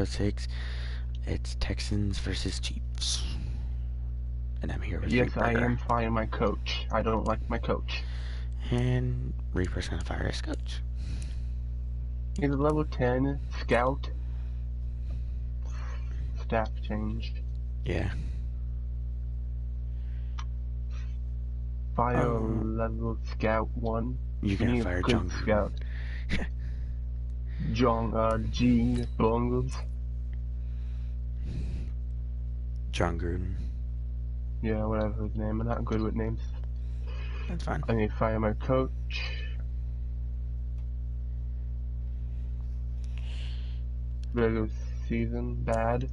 6. It's Texans versus Chiefs. And I'm here with Yes, Reaper. I am firing my coach. I don't like my coach. And Reaper's gonna fire his coach. He's a level 10 scout. Staff changed. Yeah. Fire level scout 1. You We gonna need fire a good John scout. G. Bongos. John Gruden. Yeah, whatever his name. I'm not good with names. That's fine. I need to fire my coach. Regular season, bad.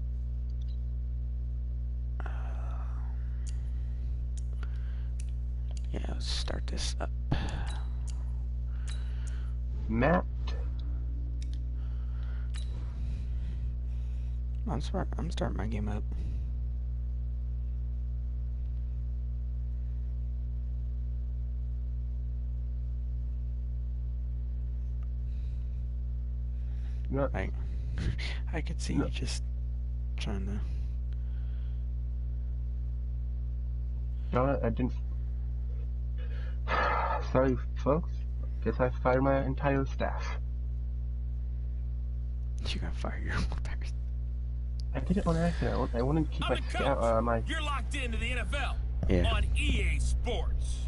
Yeah, let's start this up. Matt. I'm starting my game up. No. I could see you just trying to. Darn it, I didn't. Sorry, folks. Guess I fired my entire staff. You gotta fire your own players. I did it on accident. I wanted to keep my scout. You're locked into the NFL on EA Sports.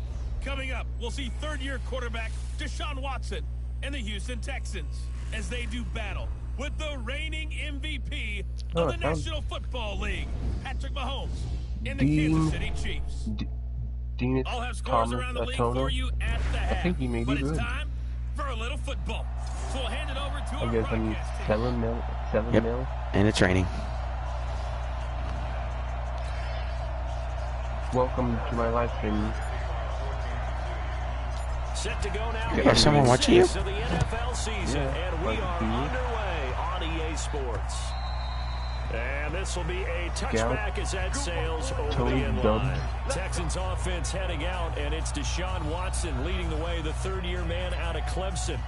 Coming up, we'll see third-year quarterback Deshaun Watson and the Houston Texans as they do battle with the reigning MVP of the National Football League, Patrick Mahomes, and the Kansas City Chiefs. I'll have scores around the league for you at the half. I think he may be good. It's time for a little football. So we'll hand it over to I guess I'm 7 mil. And it's raining. Welcome to my live stream. Set to go now. Is someone watching you? The NFL season, and we are underway on EA Sports. And this will be a touchback as that sails over the end line. Texans offense heading out, and it's Deshaun Watson leading the way, the third-year man out of Clemson.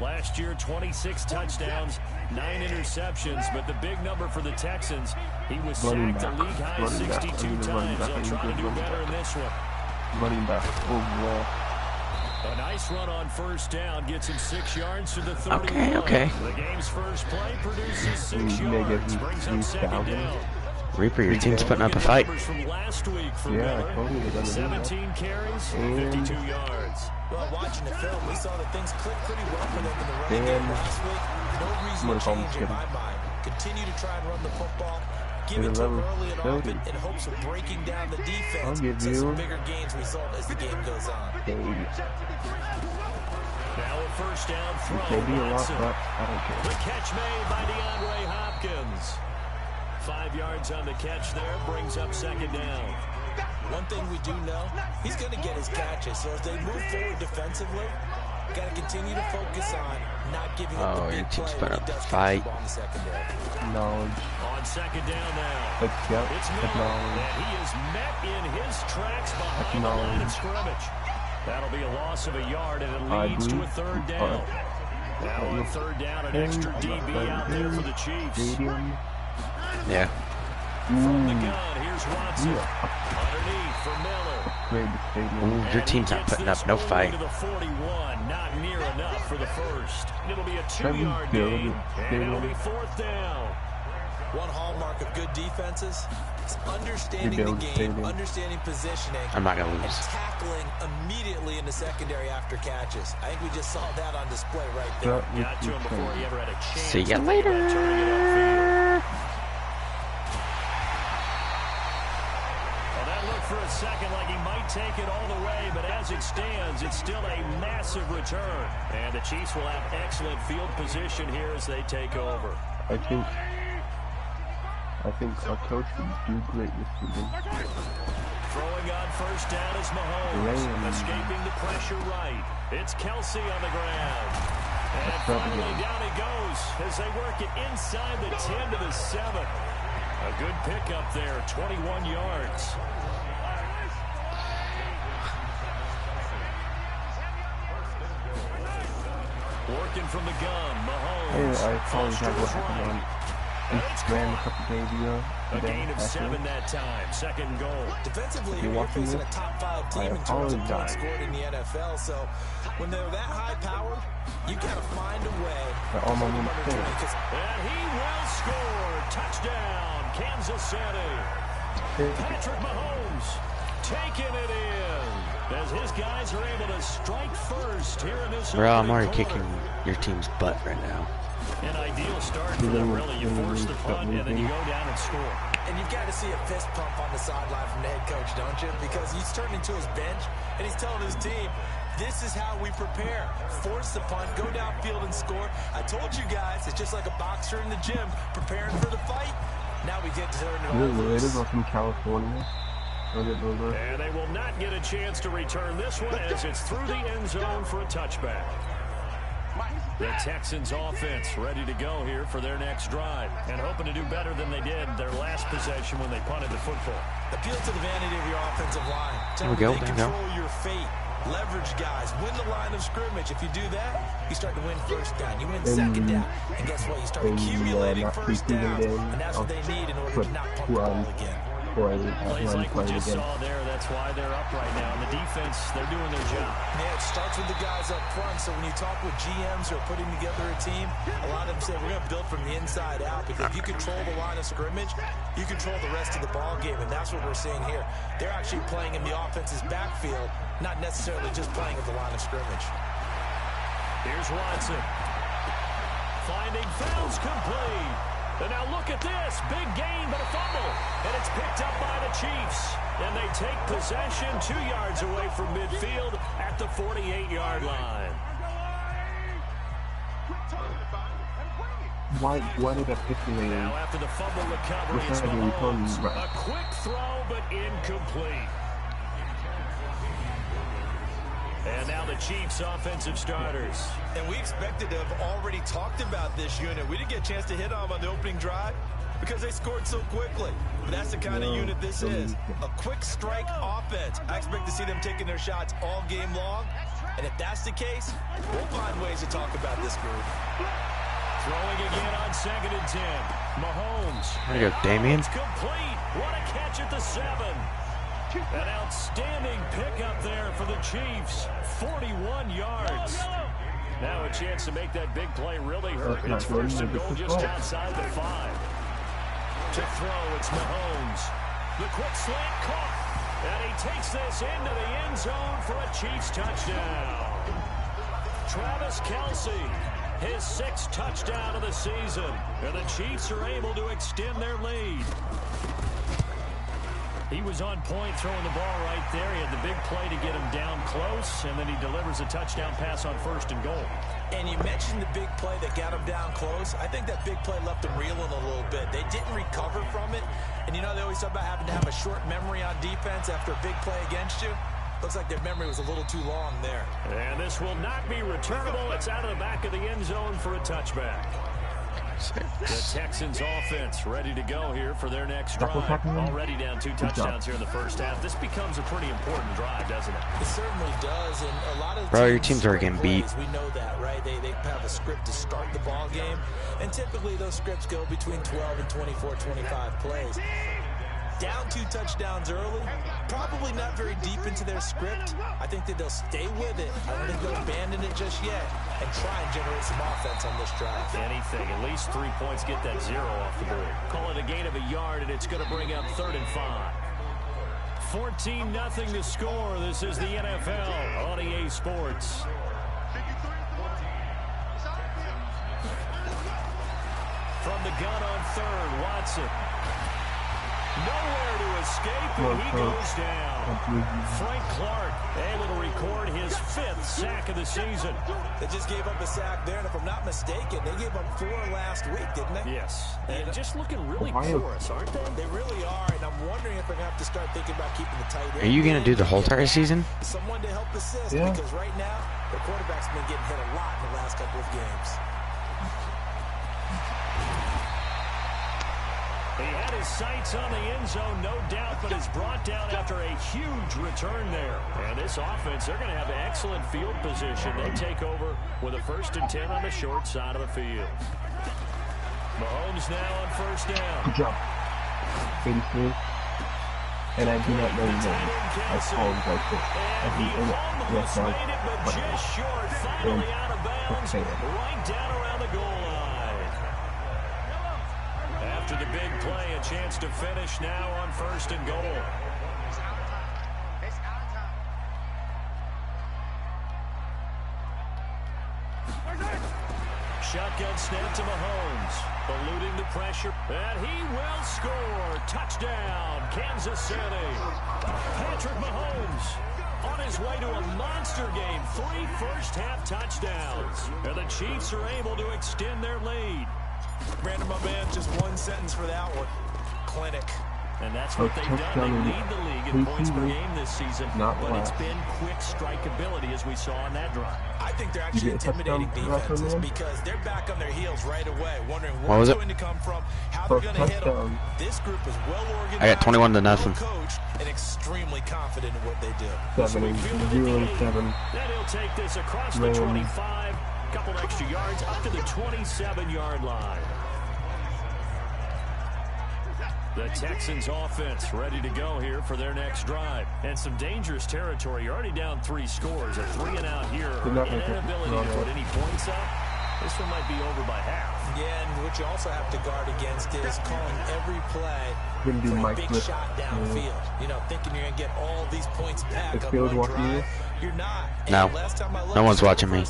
Last year, 26 touchdowns, 9 interceptions, but the big number for the Texans, he was sacked a league-high 62 times. They'll try to do better in this one. Running back overall. A nice run on first down gets him 6 yards to the 31. Okay. The game's first play produces 6 yards, brings up second down. Reaper, your team's putting up a fight. From last week for I told you they're gonna 17 carries, 52 yards. Well, watching the film, we saw that things clicked pretty well for them in the running game last week. No reason to change in my mind. Continue to try and run the football. Give it to them early and often in hopes of breaking down the defense. So some bigger gains result as the game goes on. Now a first down throw. Maybe a lot, but I don't care. The catch made by DeAndre Hopkins. 5 yards on the catch there, brings up second down. One thing we do know, he's going to get his catches. So as they move forward defensively, got to continue to focus on not giving up the big play when he does fight. On the secondary. Knowledge. On second down now. It's Miller, and he is met in his tracks behind the line of scrimmage. That'll be a loss of a yard, and it leads to a third down. Now on third down, an extra DB out there for the Chiefs. Yeah. From the gun, here's Watson. Underneath for Miller. Your team's not putting up no fight. To the 41, not near enough for the first. It'll be a 2-yard gain, and it'll be fourth down. One hallmark of good defenses is understanding the game, understanding positioning, I'm not gonna lose. and tackling immediately in the secondary after catches. I think we just saw that on display right there. Got to him before he ever had a chance. See ya later. For a second like he might take it all the way, but as it stands, it's still a massive return. And the Chiefs will have excellent field position here as they take over. I think our coach will do great this season. Throwing on first down is Mahomes. Escaping the pressure right. It's Kelsey on the ground. And finally down he goes as they work it inside the 10 to the 7. A good pickup there, 21 yards. Working from the gun, Mahomes. I apologize what happened on ran a couple days ago. A gain of 7 that time. Second goal. Defensively, you're facing a top 5 team in terms of points scored in the NFL. So when they're that high powered, you got to find a way. And he will score. Touchdown, Kansas City. Patrick Mahomes taking it in as his guys are able to strike first here in this. Bro, I'm already kicking your team's butt right now. An ideal start for them, really. You force the punt, and then you go down and score. And you've got to see a fist pump on the sideline from the head coach, don't you? Because he's turned into his bench, and he's telling his team, this is how we prepare. Force the punt, go downfield and score. I told you guys, it's just like a boxer in the gym preparing for the fight. Now we get to turn it on. It is from California. And they will not get a chance to return this one as it's through the end zone for a touchback. The Texans offense ready to go here for their next drive and hoping to do better than they did their last possession when they punted the football. Appeal to the vanity of your offensive line. There we go. Control your fate. Leverage guys. Win the line of scrimmage. If you do that, you start to win first down. You win second down. And guess what? You start accumulating first downs. And that's what they need in order to not punt the ball again. Plays like we just saw there, that's why they're up right now. And the defense, they're doing their job. Yeah, it starts with the guys up front. So when you talk with GMs who are putting together a team, a lot of them say we're going to build from the inside out. Because if you control the line of scrimmage, you control the rest of the ball game. And that's what we're seeing here. They're actually playing in the offense's backfield, not necessarily just playing at the line of scrimmage. Here's Watson. Finding Fields complete. And now look at this. Big gain, but a fumble. And it's picked up by the Chiefs. And they take possession 2 yards away from midfield at the 48-yard line. Why did I pick the name? Now after the fumble recovery, it's Mahomes. A quick throw, but incomplete. And now the Chiefs' offensive starters. And we expected to have already talked about this unit. We didn't get a chance to hit on the opening drive because they scored so quickly. But that's the kind of unit this is. A quick strike offense. I expect to see them taking their shots all game long. And if that's the case, we'll find ways to talk about this group. Throwing again on 2nd and 10. Mahomes. There you go, Damien. It's complete. What a catch at the 7. An outstanding pickup there for the Chiefs. 41 yards. Now a chance to make that big play really hurt. It's 1st and goal just outside the 5. To throw, it's Mahomes. The quick slant caught. And he takes this into the end zone for a Chiefs touchdown. Travis Kelce, his 6th touchdown of the season. And the Chiefs are able to extend their lead. He was on point throwing the ball right there. He had the big play to get him down close, and then he delivers a touchdown pass on 1st and goal. And you mentioned the big play that got him down close. I think that big play left him reeling a little bit. They didn't recover from it. And you know they always talk about having to have a short memory on defense after a big play against you. Looks like their memory was a little too long there. And this will not be returnable. It's out of the back of the end zone for a touchback. The Texans offense ready to go here for their next drive. Already down 2 touchdowns here in the first half. This becomes a pretty important drive, doesn't it? It certainly does. And a lot of bro, your team's already getting beat. We know that, right? They have a script to start the ball game. And typically those scripts go between 12 and 24, 25 plays. Down 2 touchdowns early, probably not very deep into their script. I think that they'll stay with it. I don't think they'll abandon it just yet and try and generate some offense on this drive. Anything, at least 3 points, get that 0 off the board. Call it a gain of a yard, and it's going to bring up 3rd and 5. 14-0 to score. This is the NFL on EA Sports. From the gun on 3rd, Watson. Nowhere to escape, and he goes down. Frank Clark able to record his 5th sack of the season. They just gave up a sack there, and if I'm not mistaken, they gave up 4 last week, didn't they? Yes, and just looking really porous, aren't they? They really are, and I'm wondering if they're going to have to start thinking about keeping the tight end. Are you going to do the whole entire season? Someone to help assist, because right now, their quarterback's been getting hit a lot in the last couple of games. He had his sights on the end zone, no doubt, but is brought down after a huge return there. And this offense, they're going to have excellent field position. They take over with a 1st and 10 on the short side of the field. Mahomes now on first down. Good job. 83. And I do not know his name. I apologize for it. Yes, made it, but just short. Finally out of bounds, right down around the goal line. After the big play, a chance to finish now on first and goal. Shotgun snap to Mahomes, eluding the pressure, and he will score. Touchdown, Kansas City. Patrick Mahomes on his way to a monster game. 3 first-half touchdowns, and the Chiefs are able to extend their lead. Brandon, my man, just one sentence for that one. Clinic. And that's what they've done. They lead the league in points per game this season, but it's been quick strikeability as we saw on that drive. I think they're actually intimidating defenses because they're back on their heels right away, wondering where it's going to come from, how they're going to hit them. This group is well organized. I got 21-0. Coach and extremely confident in what they do. 7-0-7. Then he'll take this across the 25, couple extra yards up to the 27-yard line. The Texans offense ready to go here for their next drive. And some dangerous territory. You're already down 3 scores. A 3-and-out here. An inability to put any points up. This one might be over by half. Yeah, and what you also have to guard against is calling every play for a big shot downfield. You know, thinking you're going to get all these points back on one drive. You're not. No. No one's watching me.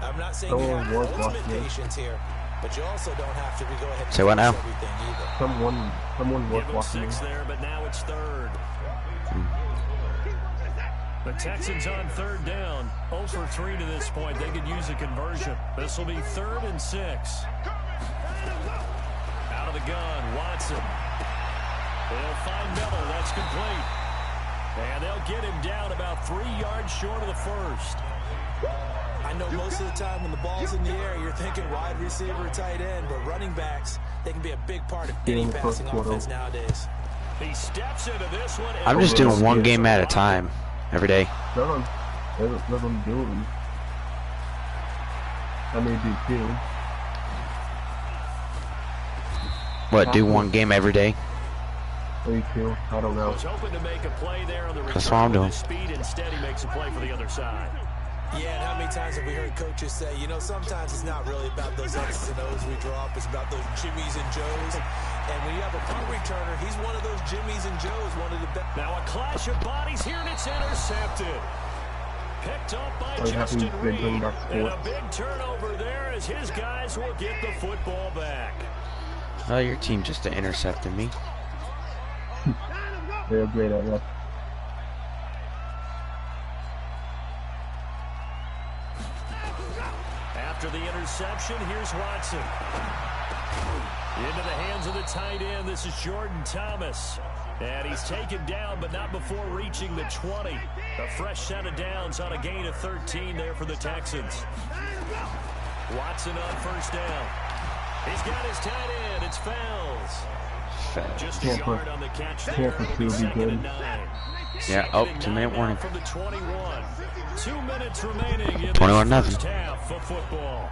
I'm not saying you have ultimate patience here. But you also don't have to go ahead and say what now? Someone was watching. 6 there, but now it's 3rd. The Texans on 3rd down. 0 for 3 to this point. They could use a conversion. This will be 3rd and 6. Out of the gun, Watson. They'll find Miller. That's complete. And they'll get him down about 3 yards short of the first. I know most of the time when the ball's in the air, you're thinking wide receiver, tight end, but running backs, they can be a big part of any passing offense nowadays. He steps into this one. I'm just doing one game at a time every day. Let them do it. I may do 2. What, do one game every day? Maybe 2. I don't know. That's what I'm doing. Speed, instead he makes a play for the other side. Yeah, and how many times have we heard coaches say, you know, sometimes it's not really about those X's and O's we draw up, it's about those Jimmies and Joes. And when you have a punt returner, he's one of those Jimmies and Joes, one of the best. Now a clash of bodies here, and it's intercepted. Picked up by Justin Reed. And a big turnover there as his guys will get the football back. Oh, your team just intercepted me. They're great at that. After the interception, here's Watson. Into the hands of the tight end. This is Jordan Thomas. And he's taken down, but not before reaching the 20. A fresh set of downs on a gain of 13 there for the Texans. Watson on first down. He's got his tight end. It's Fells. Just a yard on the catch there. 2nd and 9. Yeah, oh, 2-minute warning. From the 21. 2 minutes remaining in 21-0. the first half of football.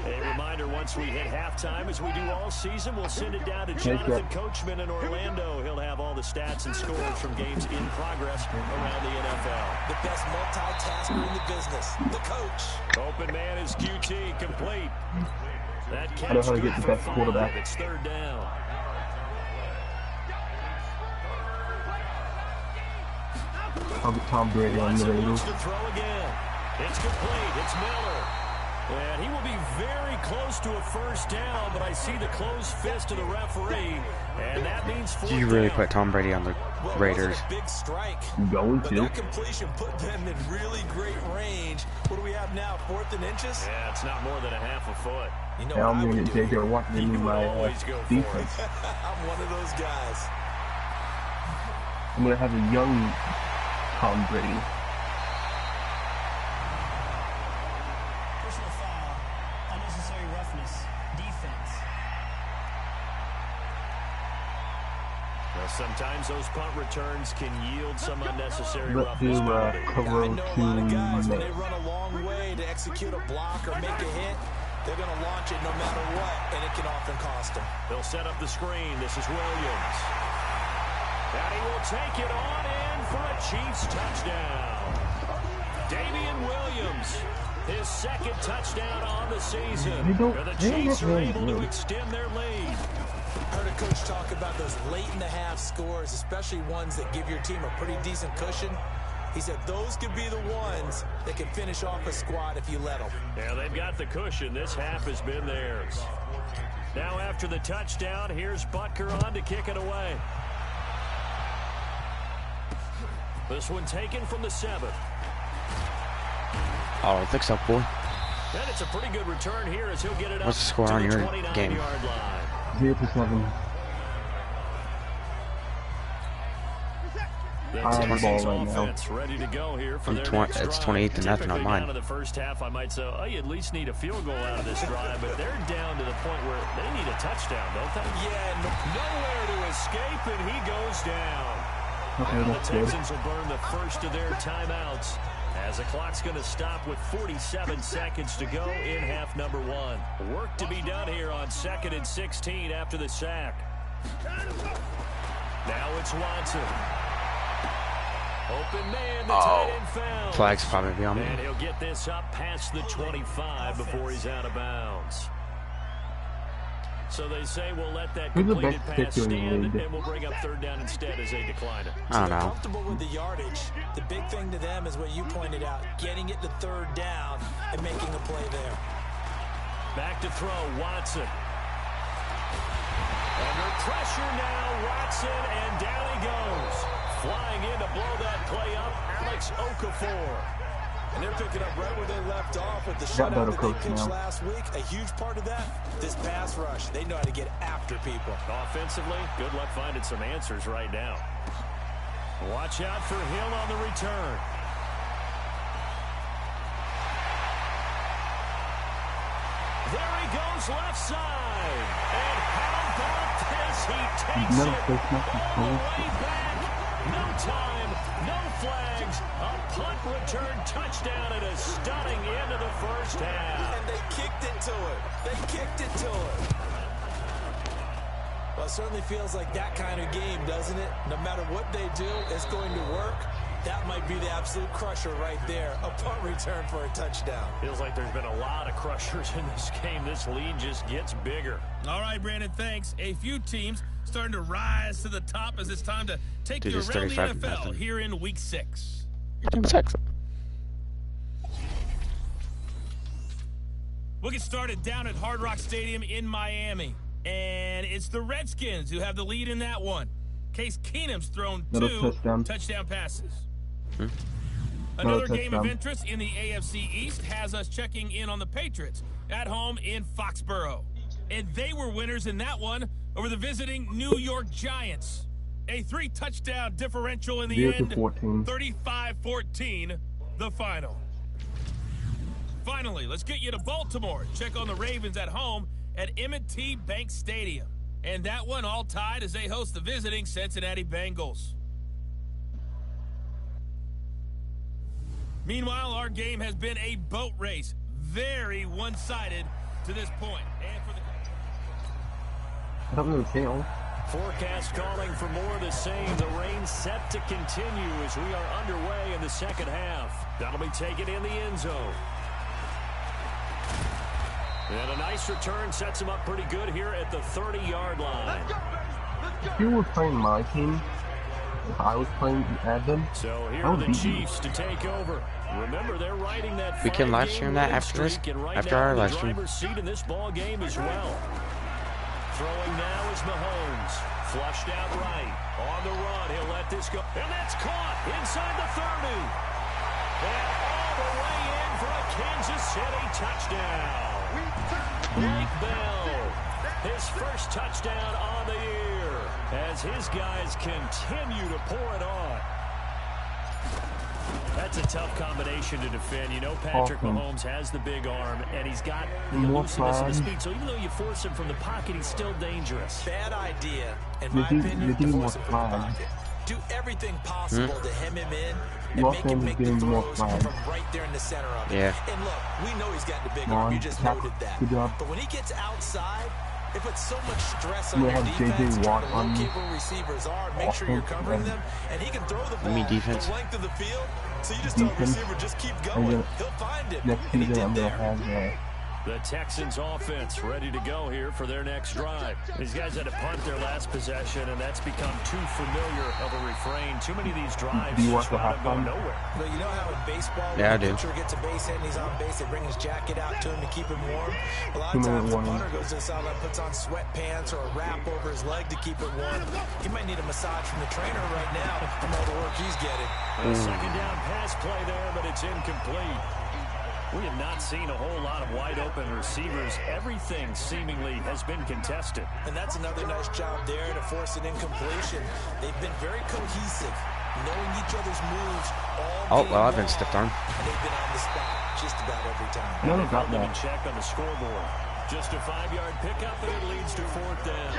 A reminder, once we hit halftime, as we do all season, we'll send it down to Jonathan Coachman in Orlando. He'll have all the stats and scores from games in progress around the NFL. The best multitasker in the business, the coach. Open man is QT, complete. That catch I know how to get the best quarterback. It's 3rd down. I'll get Tom Brady on the Raiders. To throw again. It's complete. It's Miller. And he will be very close to a first down, but I see the closed fist of the referee, and that means 4th down. You really put Tom Brady on the Raiders. A big strike. Going to. That completion put them in really great range. What do we have now? 4th and inches? Yeah, it's not more than a half a foot. You know, I'm going to get J.J. Watt in my defense. I'm one of those guys. I'm going to have a young Tom Brady. Personal foul, unnecessary roughness, defense. Well, sometimes those punt returns can yield some unnecessary Let's roughness. do I know a lot of guys, when they run a long way to execute a block or make a hit, They're going to launch it no matter what, and it can often cost them. They'll set up the screen. This is Williams. And he will take it on in for a Chiefs touchdown. Damian Williams, his second touchdown on the season. And the Chiefs are able to extend their lead. I heard a coach talk about those late-in-the-half scores, especially ones that give your team a pretty decent cushion. He said those could be the ones that can finish off a squad if you let them. Yeah, they've got the cushion. This half has been theirs. Now after the touchdown, here's Butker on to kick it away. This one taken from the 7. Oh, I think so, boy. And it's a pretty good return here as he'll get it up. What's the score to on the your 29 game? Yard line. 0-7. The I have the Texans ball right now. offense ready to go here for their It's next 28 to drive. nothing on Typically mine. down to the first half, I might say, oh, you at least need a field goal out of this drive, but they're down to the point where they need a touchdown, don't they? Yeah, Nowhere to escape, and he goes down. Okay, And the that's good. Texans will burn the first of their timeouts as the clock's going to stop with 47 seconds to go in half number 1. Work to be done here on 2nd and 16 after the sack. Now it's Watson. Open man, the tight end found. Flag's probably be on me. And he'll get this up past the 25 before he's out of bounds. So they say we'll let that Who's the completed best pass kicker in the stand, league? and we'll bring up 3rd down instead as they decline it. I don't know. comfortable with the yardage. The big thing to them is what you pointed out, getting it to 3rd down and making a play there. Back to throw, Watson. Under pressure now, Watson, and down he goes. Flying in to blow that play up, Alex Okafor. And they're picking up right where they left off with the Got better shutout that they coach pitched now. last week. A huge part of that, this pass rush. They know how to get after people. Offensively, good luck finding some answers right now. Watch out for Hill on the return. There he goes left side. And how about this? He takes Never it faced nothing all the close. way back. No time, no flags. A punt return touchdown and a stunning end of the first half. And they kicked it to it. They kicked it to it. Well, it certainly feels like that kind of game, doesn't it? No matter what they do, it's going to work. That might be the absolute crusher right there. A punt return for a touchdown. Feels like there's been a lot of crushers in this game. This lead just gets bigger. All right, Brandon, thanks. A few teams starting to rise to the top as it's time to take Dude, you it's around the 35 NFL here in Week 6. Team Texas. We'll get started down at Hard Rock Stadium in Miami. And it's the Redskins who have the lead in that one. Case Keenum's thrown Another 2 touchdown. passes. Another Another game of touchdown. interest in the AFC East has us checking in on the Patriots at home in Foxborough. And they were winners in that one over the visiting New York Giants. A 3-touchdown differential in the 0-14. end. 35-14, the final. Finally, let's get you to Baltimore. Check on the Ravens at home at M&T Bank Stadium. And that one all tied as they host the visiting Cincinnati Bengals. Meanwhile, our game has been a boat race. Very one-sided to this point. And for the... I don't know the tail. Forecast calling for more of the same. The rain set to continue as we are underway in the second half. That'll be taken in the end zone. And a nice return sets him up pretty good here at the 30-yard line. If you were playing my team, if I was playing Madden, So here I are would the beat you. Chiefs to take over. Remember, they're riding that We can live stream that five-game after this? streak, and right After now our in the live stream? driver's seat in this ball game as well. Throwing now is Mahomes. Flushed out right. On the run, he'll let this go. And that's caught inside the 30. And all the way in for a Kansas City touchdown. Blake Bell, his first touchdown on the year as his guys continue to pour it on. That's a tough combination to defend. You know, Patrick Awesome. Mahomes has the big arm, and he's got the More elusiveness and the fun. speed. So even though you force him from the pocket, he's still dangerous. Bad idea, in You my do- opinion, you do to more force it from the flag. pocket. do everything possible to hem him in and make the throws from right there in the center of it. Yeah. And look, we know he's got the big arm. You just noted that. But when he gets outside, it puts so much stress on your defense, trying to locate where receivers are, make sure you're covering them, and he can throw the ball the length of the field, so you just tell the receiver, just keep going. He'll find it, and he did there. The Texans offense ready to go here for their next drive. These guys had to punt their last possession, and that's become too familiar of a refrain. Too many of these drives just wind up going nowhere. But you know how in baseball, when the pitcher gets a base hit and he's on base, they bring his jacket out to him to keep him warm. A lot of times the punter goes to the sideline, puts on sweatpants or a wrap over his leg to keep it warm. He might need a massage from the trainer right now from all the work he's getting. A second down pass play there, but it's incomplete. We have not seen a whole lot of wide-open receivers. Everything seemingly has been contested. And that's another nice job there to force an incompletion. They've been very cohesive, knowing each other's moves all game I've been stiffed on. And they've been on the spot just about every time. No, got them in check on the scoreboard. Just a 5-yard pickup, and it leads to 4th down.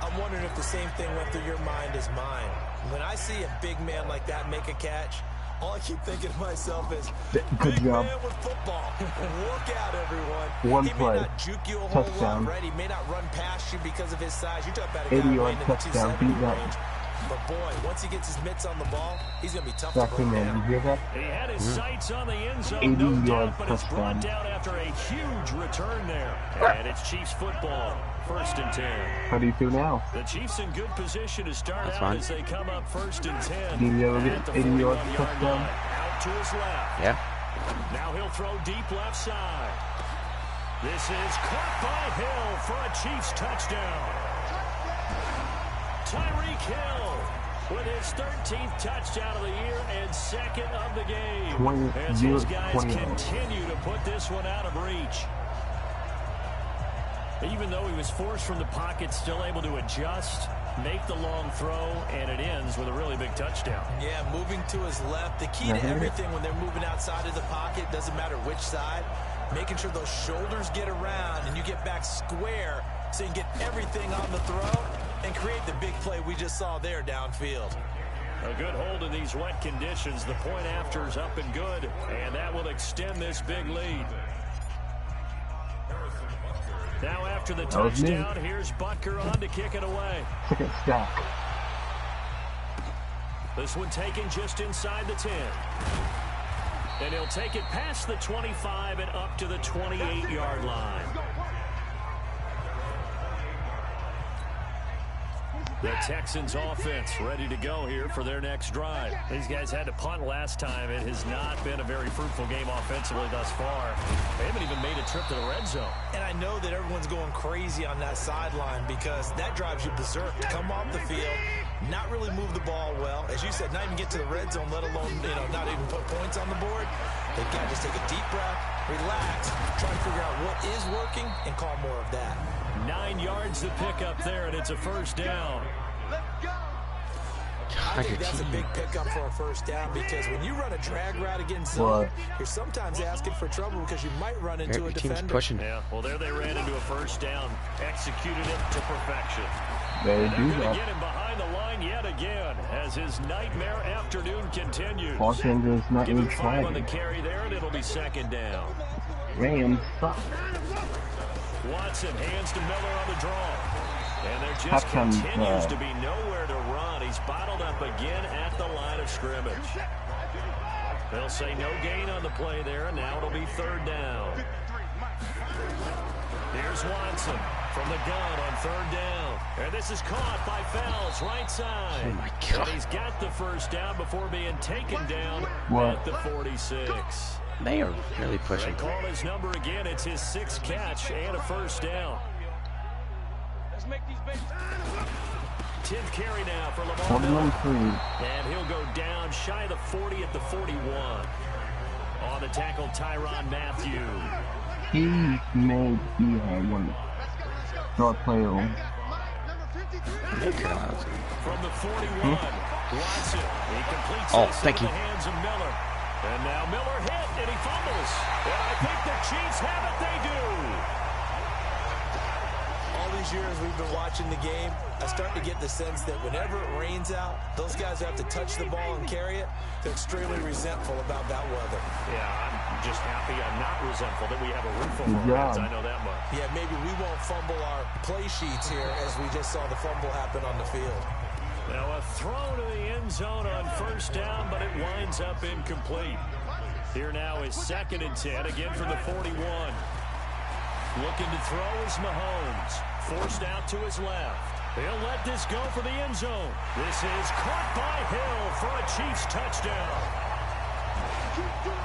I'm wondering if the same thing went through your mind as mine. When I see a big man like that make a catch, all I keep thinking to myself is, big man with football. Work out, everyone. He may not juke you a whole lot, right? He may not run past you because of his size. You talk about a guy running in the 270 range. But boy, once he gets his mitts on the ball, he's going to be tough to bring down. He had his sights on the end zone, no doubt, but it's brought down after a huge return there. And it's Chiefs football, 1st and 10. How do you feel now? The Chiefs in good position to start out as they come up 1st and 10. Did you ever get 80-yard touchdown? Out to his left. Yeah. Now he'll throw deep left side. This is caught by Hill for a Chiefs touchdown. Tyreek Hill with his 13th touchdown of the year and 2nd of the game. As his guys continue to put this one out of reach. Even though he was forced from the pocket, still able to adjust, make the long throw, and it ends with a really big touchdown. Yeah, moving to his left. The key to everything when they're moving outside of the pocket, doesn't matter which side, making sure those shoulders get around and you get back square so you can get everything on the throw and create the big play we just saw there downfield. A good hold in these wet conditions. The point after is up and good, and that will extend this big lead. Now after the touchdown, here's Butker on to kick it away. Second stack. This one taken just inside the 10. And he'll take it past the 25 and up to the 28-yard line. The Texans offense ready to go here for their next drive. These guys had to punt last time. It has not been a very fruitful game offensively thus far. They haven't even made a trip to the red zone. And I know that everyone's going crazy on that sideline because that drives you berserk to come off the field, not really move the ball well. As you said, not even get to the red zone, let alone, not even put points on the board. They've got to just take a deep breath, relax, try to figure out what is working, and call more of that. 9 yards to pick up there, and it's a 1st down. I think that's a big pickup for a 1st down because when you run a drag route against zone, you're sometimes asking for trouble because you might run into a defender. Pushing. Yeah, well, there they ran into a 1st down, executed it to perfection. They do that. Get him behind the line yet again as his nightmare afternoon continues. Los Angeles not Give him even 5 on the carry there, and it'll be 2nd down. Rams suck. Watson hands to Miller on the draw. And there just continues to be nowhere to run. He's bottled up again at the line of scrimmage. They'll say no gain on the play there, and now it'll be 3rd down. Here's Watson from the gun on 3rd down. And this is caught by Fells, right side. Oh, my God. And he's got the 1st down before being taken down at the 46. They are really pushing. They call his number again. It's his 6th catch and a 1st down. 10th carry now for Lamar. And he'll go down shy of the 40 at the 41. On the tackle, Tyrann Mathieu. He made one. Not playable. From the 41, Watson. He completes this thank into you. the hands of Miller. And now Miller hit, and he fumbles. And I think the Chiefs have it. They do. All these years we've been watching the game, I start to get the sense that whenever it rains out, those guys who have to touch the ball and carry it, they're extremely resentful about that weather. Yeah, I'm just happy I'm not resentful that we have a roof over our heads. I know that much. Yeah, maybe we won't fumble our play sheets here as we just saw the fumble happen on the field. Now a throw to the end zone on first down, but it winds up incomplete. Here now is 2nd and 10, again from the 41. Looking to throw is Mahomes. Forced out to his left. He'll let this go for the end zone. This is caught by Hill for a Chiefs touchdown.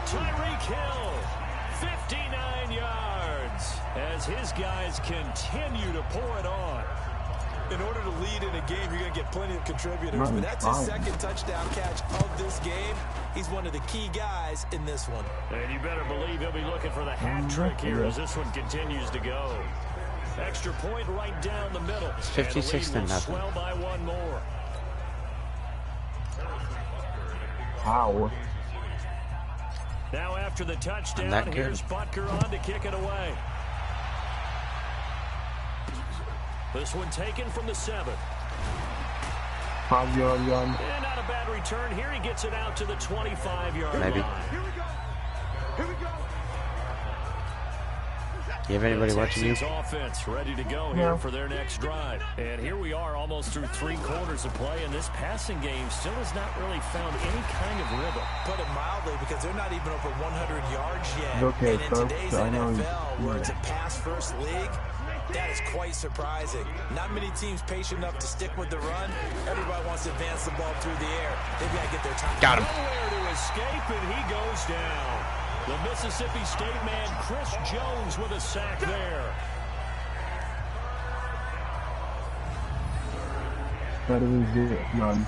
Tyreek Hill, 59 yards, as his guys continue to pour it on. In order to lead in a game, you're going to get plenty of contributors. But that's his 2nd touchdown catch of this game. He's one of the key guys in this one. And you better believe he'll be looking for the hat trick here as this one continues to go. Extra point right down the middle. It's 56-0. Swell by one more. How? Now after the touchdown, here's Butker on to kick it away. This one taken from the 7. 5-yard run. And not a bad return here. He gets it out to the 25-yard line. Here we go. You have anybody watching you? Offense ready to go here for their next drive. And here we are almost through 3 quarters of play, and this passing game still has not really found any kind of rhythm. Put it mildly, because they're not even over 100 yards yet. Okay, and in today's NFL, where it's a pass-first league, that is quite surprising. Not many teams patient enough to stick with the run. Everybody wants to advance the ball through the air. They've got to get their time. Got him. Nowhere to escape, and he goes down. The Mississippi State man, Chris Jones, with a sack there. That is it. None.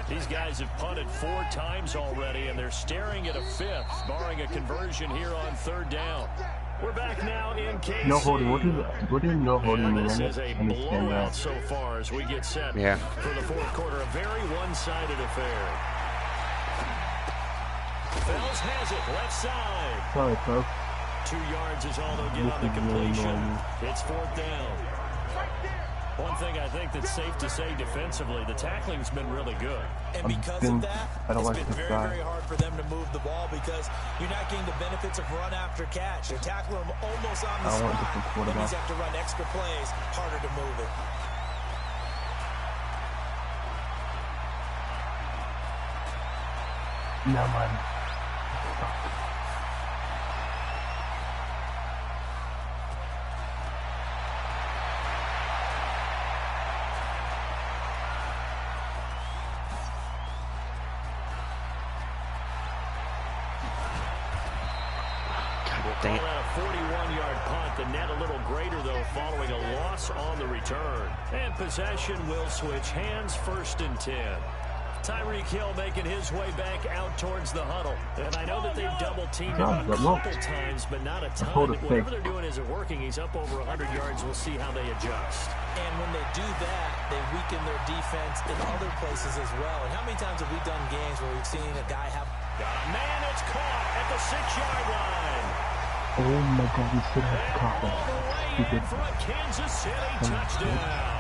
These guys have punted 4 times already, and they're staring at a 5th, barring a conversion here on 3rd down. We're back now in KC. No holding. What is no holding? This is a blowout so far as we get set for the 4th quarter. A very one-sided affair. Fells has it, left side. Sorry, folks. 2 yards is all they'll get on the completion. It's 4th down. One thing I think that's safe to say defensively, the tackling's been really good. And because of that, it's been very, very hard for them to move the ball because you're not getting the benefits of run after catch. They're tackling them almost on the spot. That means you have to run extra plays, harder to move it. No, man. Dang it. A 41-yard punt. The net a little greater, though, following a loss on the return. And possession will switch hands, 1st and 10. Tyreek Hill making his way back out towards the huddle. And I know that they've double-teamed him a couple times, but not a ton. Whatever they're doing isn't working. He's up over 100 yards. We'll see how they adjust. And when they do that, they weaken their defense in other places as well. And how many times have we done games where we've seen a guy have... Got a man that's caught at the 6-yard line. Oh my God, we should have caught that. He did. For a Kansas City touchdown.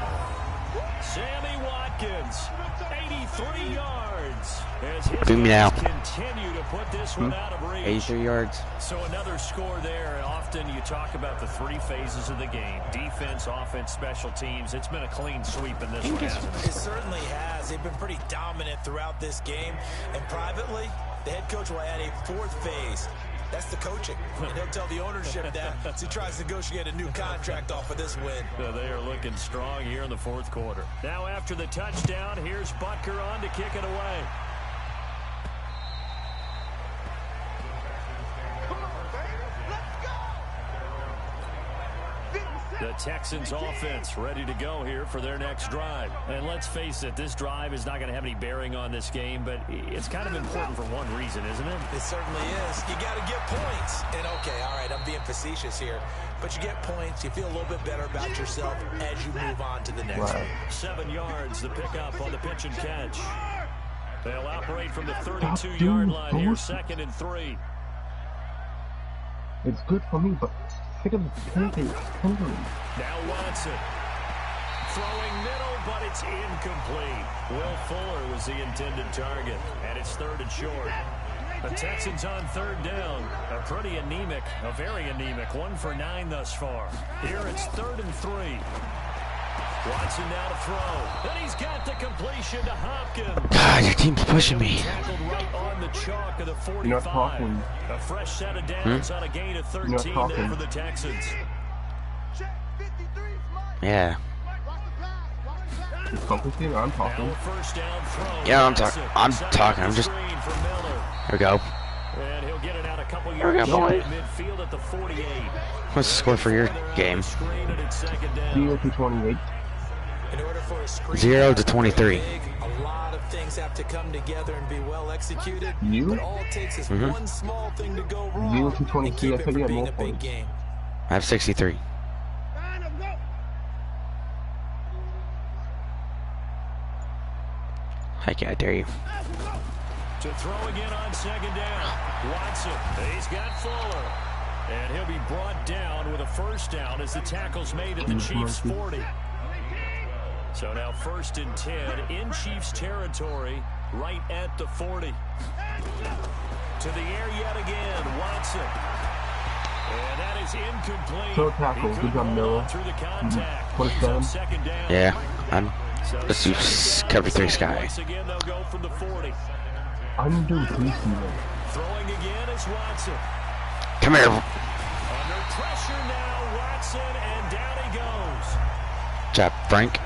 Sammy Watkins, 83 yards. As his guys continue to put this one out of reach. 83 yards. So another score there. Often you talk about the 3 phases of the game. Defense, offense, special teams. It's been a clean sweep in this one, hasn't it? It certainly has. They've been pretty dominant throughout this game. And privately, the head coach will add a 4th phase. That's the coaching. And he'll tell the ownership that as he tries to negotiate a new contract off of this win. They are looking strong here in the 4th quarter. Now after the touchdown, here's Butker on to kick it away. The Texans offense ready to go here for their next drive. And let's face it, this drive is not going to have any bearing on this game, but it's kind of important for one reason, isn't it? It certainly is. You got to get points. And okay, all right, I'm being facetious here, but you get points, you feel a little bit better about yourself as you move on to the next one. 7 yards, the pickup on the pitch and catch. They'll operate from the 32-yard line here, 2nd and 3. It's good for me, but sick of the pancakes. Now Watson. Throwing middle, but it's incomplete. Will Fuller was the intended target, and it's 3rd and short. The Texans on 3rd down. A pretty anemic, a very anemic, 1 for 9 thus far. Here it's 3rd and 3. Watson now to throw. And he's got the completion to Hopkins. God, your team's pushing me. Tackled right on the chalk of the 45. You're not talking. A fresh set of downs on a gain of 13 there for the Texans. Yeah. It's complicated. I'm talking. Now a first down throw. Yeah, I'm talking. I'm talking. I'm just. There we go. And he'll get it out a couple There we go, boy. midfield at the 48. What's the score for your game? 0 to 28. In order for a screen 0 to 23. a lot of things have to come together and be well executed. You? But all it takes is one small thing to go wrong. 0 to and 23. keep I it said from you had being more a big points. game. I have 63. Heck yeah, I dare you. To throw again on 2nd down. Watson, he's got Fuller. And he'll be brought down with a first down as the tackle's made at the Chiefs' 40. So now 1st and 10 in Chiefs territory, right at the 40. To the air yet again, Watson. And that is incomplete. So tackle. Good job, Miller. Through the contact. 27. 2nd down. Yeah, I'm. Let's do cover 3 sky. Once again, they'll go from the 40. I'm doing preseason. Throwing again is Watson. Come here. Under pressure now, Watson, and down he goes. Job, Frank.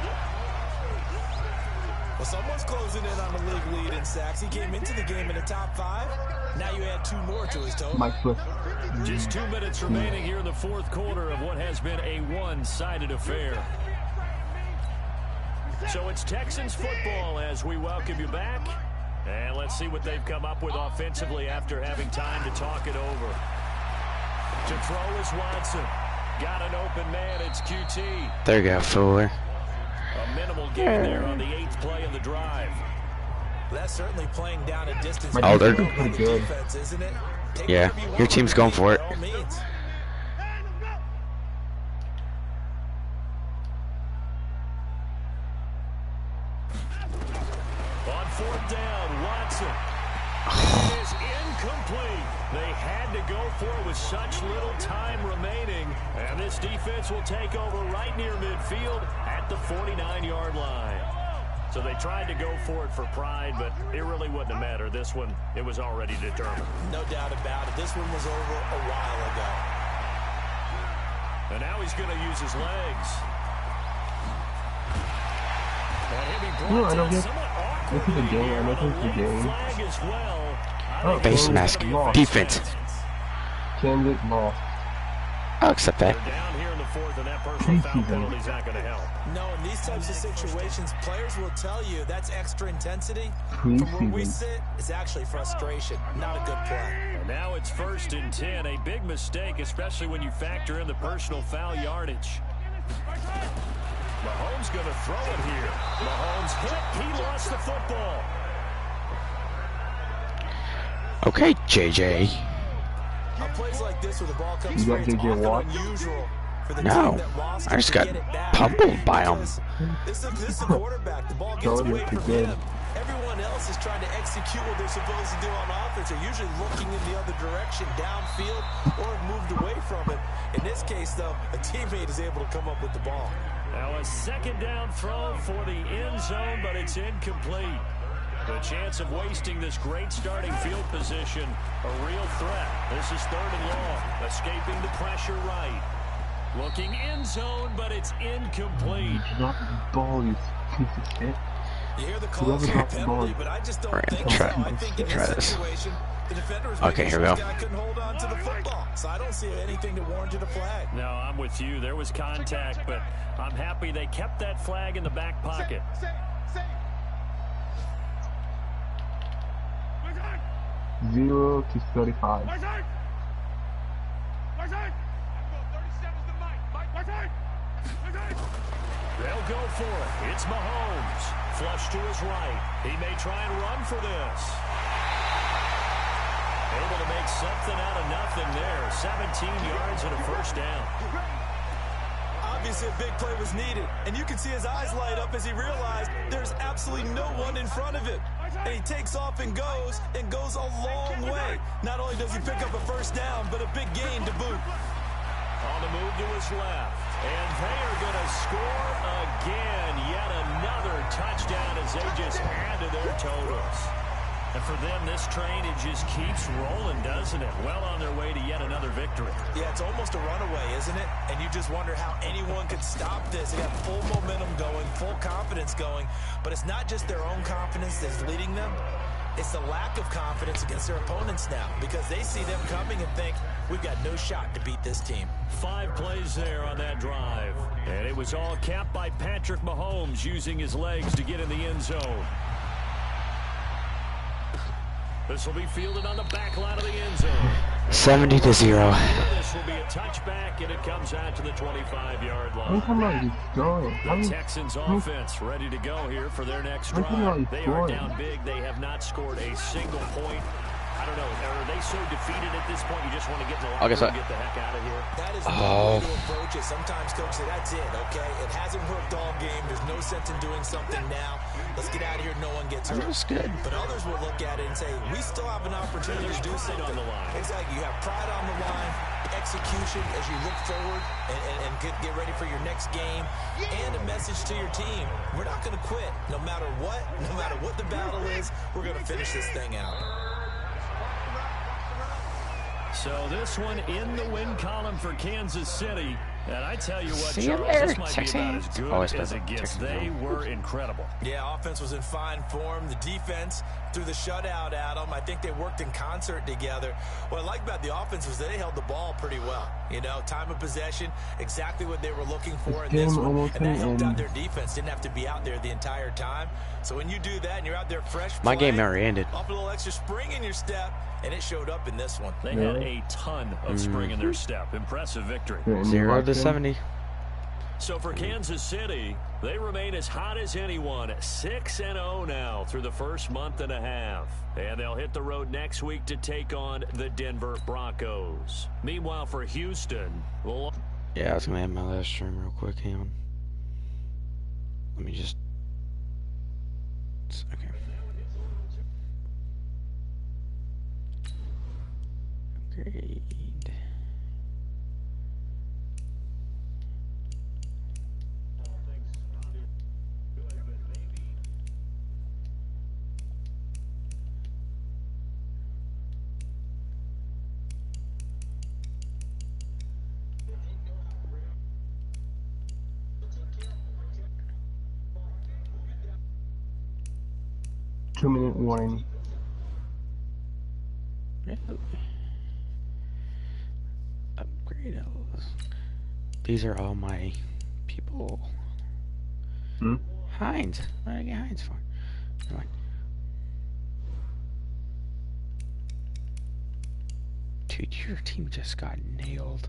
Well, someone's closing in on the league lead in sacks. He came into the game in the top 5. Now you add 2 more to his total. Mike Swift. Just 2 minutes remaining here in the 4th quarter of what has been a one-sided affair. So it's Texans football as we welcome you back. And let's see what they've come up with offensively after having time to talk it over. To throw is Watson. Got an open man, it's QT. There you go, Fuller. A minimal gain there on the 8th play of the drive. That's certainly playing down a distance. Oh, they're pretty good. Defense, isn't it? Take Yeah, whatever you your want team's from going me, for it. by all means. On 4th down, Watson. It is incomplete. They had to go for it with such little time remaining. And this defense will take over right near midfield at the 49-yard line. So they tried to go for it for pride, but it really wouldn't have mattered. This one, it was already determined. No doubt about it. This one was over a while ago. And now he's going to use his legs. And he'll be brought No, I don't down get. somewhat This is a game. I know this is a game. flag as well. Oh, Face Kansas mask. lost. Defense. Kansas lost. I'll accept that. They're down here in the 4th, and that personal foul penalty is not going to help. No, in these types of situations, players will tell you that's extra intensity. From where we Preseason. sit, it's actually frustration, not a good play. And now it's 1st and 10, a big mistake, especially when you factor in the personal foul yardage. Mahomes going to throw it here. Mahomes hit. He lost the football. Okay, JJ. On plays like this where the ball comes You got free, it's JJ often Watt? unusual for the No, team that lost I just to got get it back. pummeled by him. Because This is a quarterback. The ball gets Jordan away is from good. him. Everyone else is trying to execute what they're supposed to do on offense. They're usually looking in the other direction, downfield, or have moved away from it. In this case, though, a teammate is able to come up with the ball. Now a 2nd down throw for the end zone, but it's incomplete. The chance of wasting this great starting field position, a real threat. This is 3rd and long, escaping the pressure right. Looking end zone, but it's incomplete. Drop the ball, you piece of shit. You hear the Whoever calls for a dropped the penalty, ball. but I just don't Alright, think try- so. I think in try this this. situation, the defender was Okay, making here sure we this go. guy couldn't hold on to the football. So I don't see anything that warranted a flag. No, I'm with you. There was contact, but I'm happy they kept that flag in the back pocket. 0 to 35. They'll go for it. It's Mahomes. Flush to his right. He may try and run for this. Able to make something out of nothing there. 17 yards and a first down. Obviously, a big play was needed, and you can see his eyes light up as he realized there's absolutely no one in front of him. And he takes off and goes a long way. Not only does he pick up a first down, but a big gain to boot. On the move to his left. And they are going to score again. Yet another touchdown as they just add to their totals. And for them, this train, it just keeps rolling, doesn't it? Well on their way to yet another victory. Yeah, it's almost a runaway, isn't it? And you just wonder how anyone could stop this. They got full momentum going, full confidence going. But it's not just their own confidence that's leading them. It's the lack of confidence against their opponents now, because they see them coming and think, we've got no shot to beat this team. 5 plays there on that drive. And it was all capped by Patrick Mahomes using his legs to get in the end zone. This will be fielded on the back line of the end zone. 70-0. This will be a touchback, and it comes out to the 25-yard line. The Texans offense ready to go here for their next drive. They are down big. They have not scored a single point. I don't know. Are they so defeated at this point you just want to get in the locker room and get the heck out of here? That is no way to approach it. Sometimes coach say, that's it, okay? It hasn't worked all game. There's no sense in doing something now. Let's get out of here. No one gets hurt. That's good. But others will look at it and say, we still have an opportunity to do something. On the line. Exactly. You have pride on the line, execution as you look forward and get ready for your next game, and a message to your team. We're not going to quit. No matter what the battle is, we're going to finish this thing out. So this one in the win column for Kansas City. And I tell you what, See you Charles, later, this might Texans. be about as good Always as it gets. Texans. They were incredible. Yeah, offense was in fine form. The defense threw the shutout at them. I think they worked in concert together. What I like about the offense was they held the ball pretty well. You know, time of possession, exactly what they were looking for in this one. And that helped out their defense. Didn't have to be out there the entire time. So when you do that and you're out there fresh My playing, game already ended. off a little extra spring in your step, and it showed up in this one. They had a ton of spring in their step. Impressive victory. 0-70. So for Kansas City, they remain as hot as anyone. 6-0 now through the first month and a half. And they'll hit the road next week to take on the Denver Broncos. Meanwhile, for Houston, well, Yeah, I was gonna end my last stream real quick. Hang on. Let me just. Okay. Upgrade. Two-minute warning. Upgrade those. These are all my people. Heinz. What did I get Heinz for? Never mind. Dude, your team just got nailed.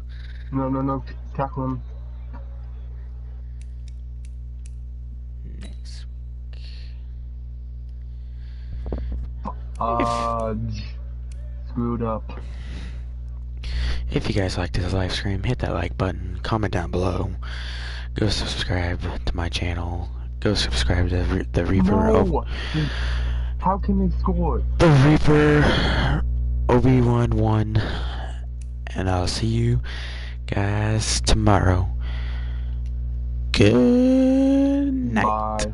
No. Tackle him. Next week. Screwed up. If you guys liked this live stream, hit that like button, comment down below, go subscribe to my channel, go subscribe to the Reaper. No! How can they score? The Reaper Obi-Wan 1, and I'll see you guys tomorrow. Good night. Bye.